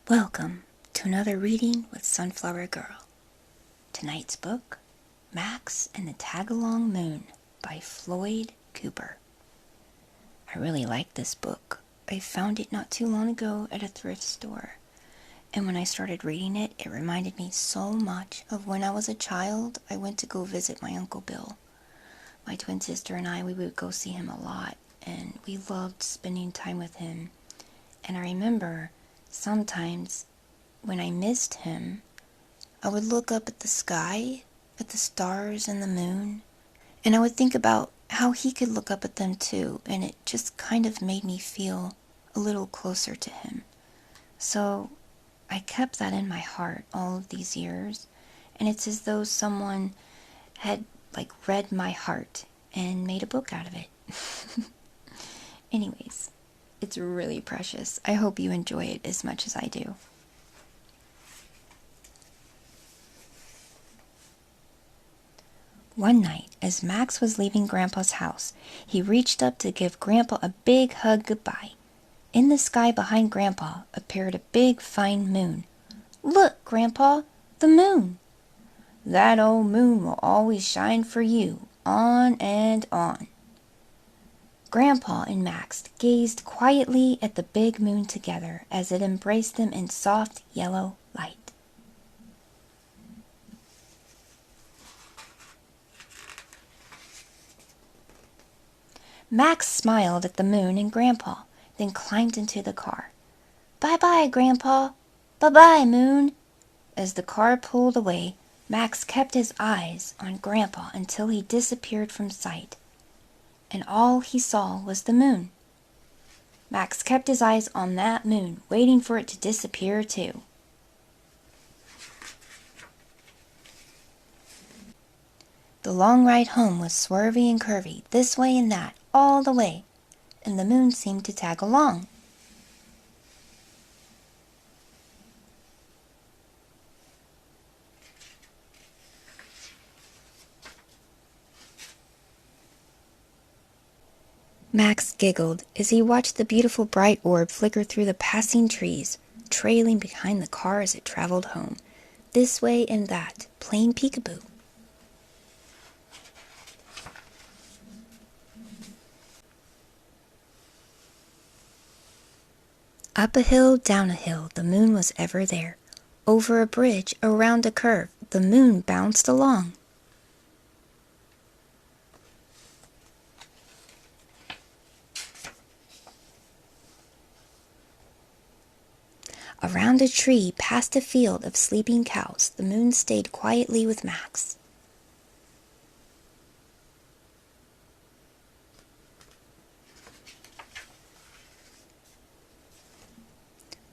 Welcome to another reading with Sunflower Girl. Tonight's book, Max and the Tagalong Moon by Floyd Cooper. I really like this book. I found it not too long ago at a thrift store. And when I started reading it, it reminded me so much of when I was a child. I went to go visit my Uncle Bill. My twin sister and we would go see him a lot, and we loved spending time with him. And I remember sometimes when I missed him, I would look up at the sky, at the stars and the moon, and I would think about how he could look up at them too, and it just kind of made me feel a little closer to him. So I kept that in my heart all of these years, and it's as though someone had read my heart and made a book out of it. Anyways, it's really precious. I hope you enjoy it as much as I do. One night, as Max was leaving Grandpa's house, he reached up to give Grandpa a big hug goodbye. In the sky behind Grandpa appeared a big, fine moon. "Look, Grandpa, the moon!" "That old moon will always shine for you, on and on." Grandpa and Max gazed quietly at the big moon together as it embraced them in soft yellow light. Max smiled at the moon and Grandpa, then climbed into the car. "Bye-bye, Grandpa. Bye-bye, moon." As the car pulled away, Max kept his eyes on Grandpa until he disappeared from sight, and all he saw was the moon. Max kept his eyes on that moon, waiting for it to disappear too. The long ride home was swervy and curvy, this way and that, all the way, and the moon seemed to tag along. Max giggled as he watched the beautiful bright orb flicker through the passing trees, trailing behind the car as it traveled home, this way and that, playing peekaboo. Up a hill, down a hill, the moon was ever there. Over a bridge, around a curve, the moon bounced along. Around a tree, past a field of sleeping cows, the moon stayed quietly with Max.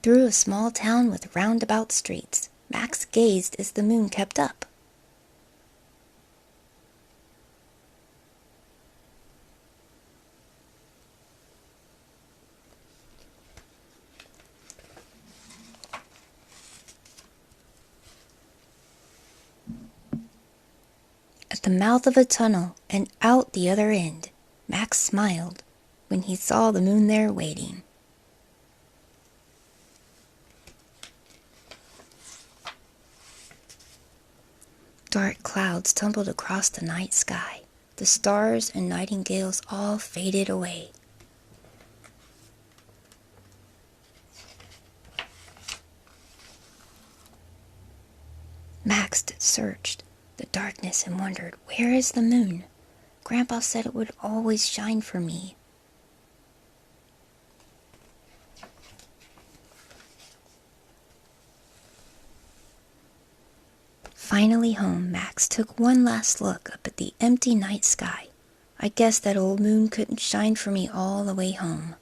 Through a small town with roundabout streets, Max gazed as the moon kept up. At the mouth of a tunnel and out the other end, Max smiled when he saw the moon there waiting. Dark clouds tumbled across the night sky. The stars and nightingales all faded away. Max searched the darkness and wondered, where is the moon? Grandpa said it would always shine for me. Finally home, Max took one last look up at the empty night sky. I guess that old moon couldn't shine for me all the way home.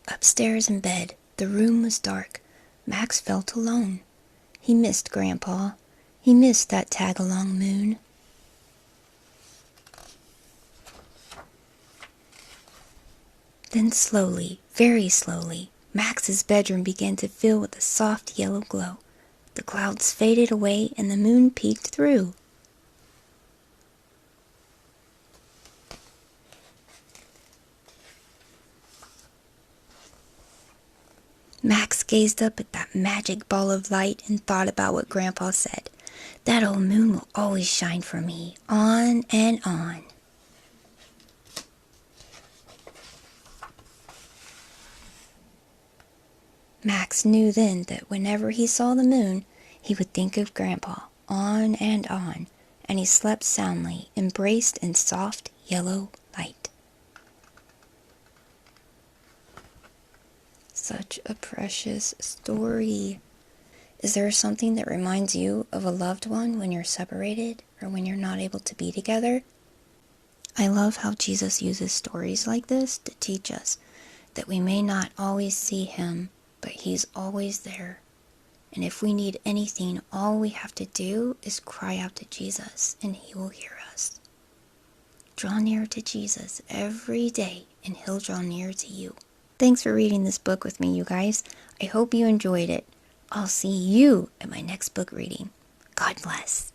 Upstairs in bed, the room was dark. Max felt alone. He missed Grandpa. He missed that tag-along moon. Then slowly, very slowly, Max's bedroom began to fill with a soft yellow glow. The clouds faded away and the moon peeked through. Max gazed up at that magic ball of light and thought about what Grandpa said. That old moon will always shine for me, on and on. Max knew then that whenever he saw the moon, he would think of Grandpa, on, and he slept soundly, embraced in soft yellow light. Such a precious story. Is there something that reminds you of a loved one when you're separated or when you're not able to be together? I love how Jesus uses stories like this to teach us that we may not always see him, but he's always there. And if we need anything, all we have to do is cry out to Jesus and he will hear us. Draw near to Jesus every day and he'll draw near to you. Thanks for reading this book with me, you guys. I hope you enjoyed it. I'll see you at my next book reading. God bless.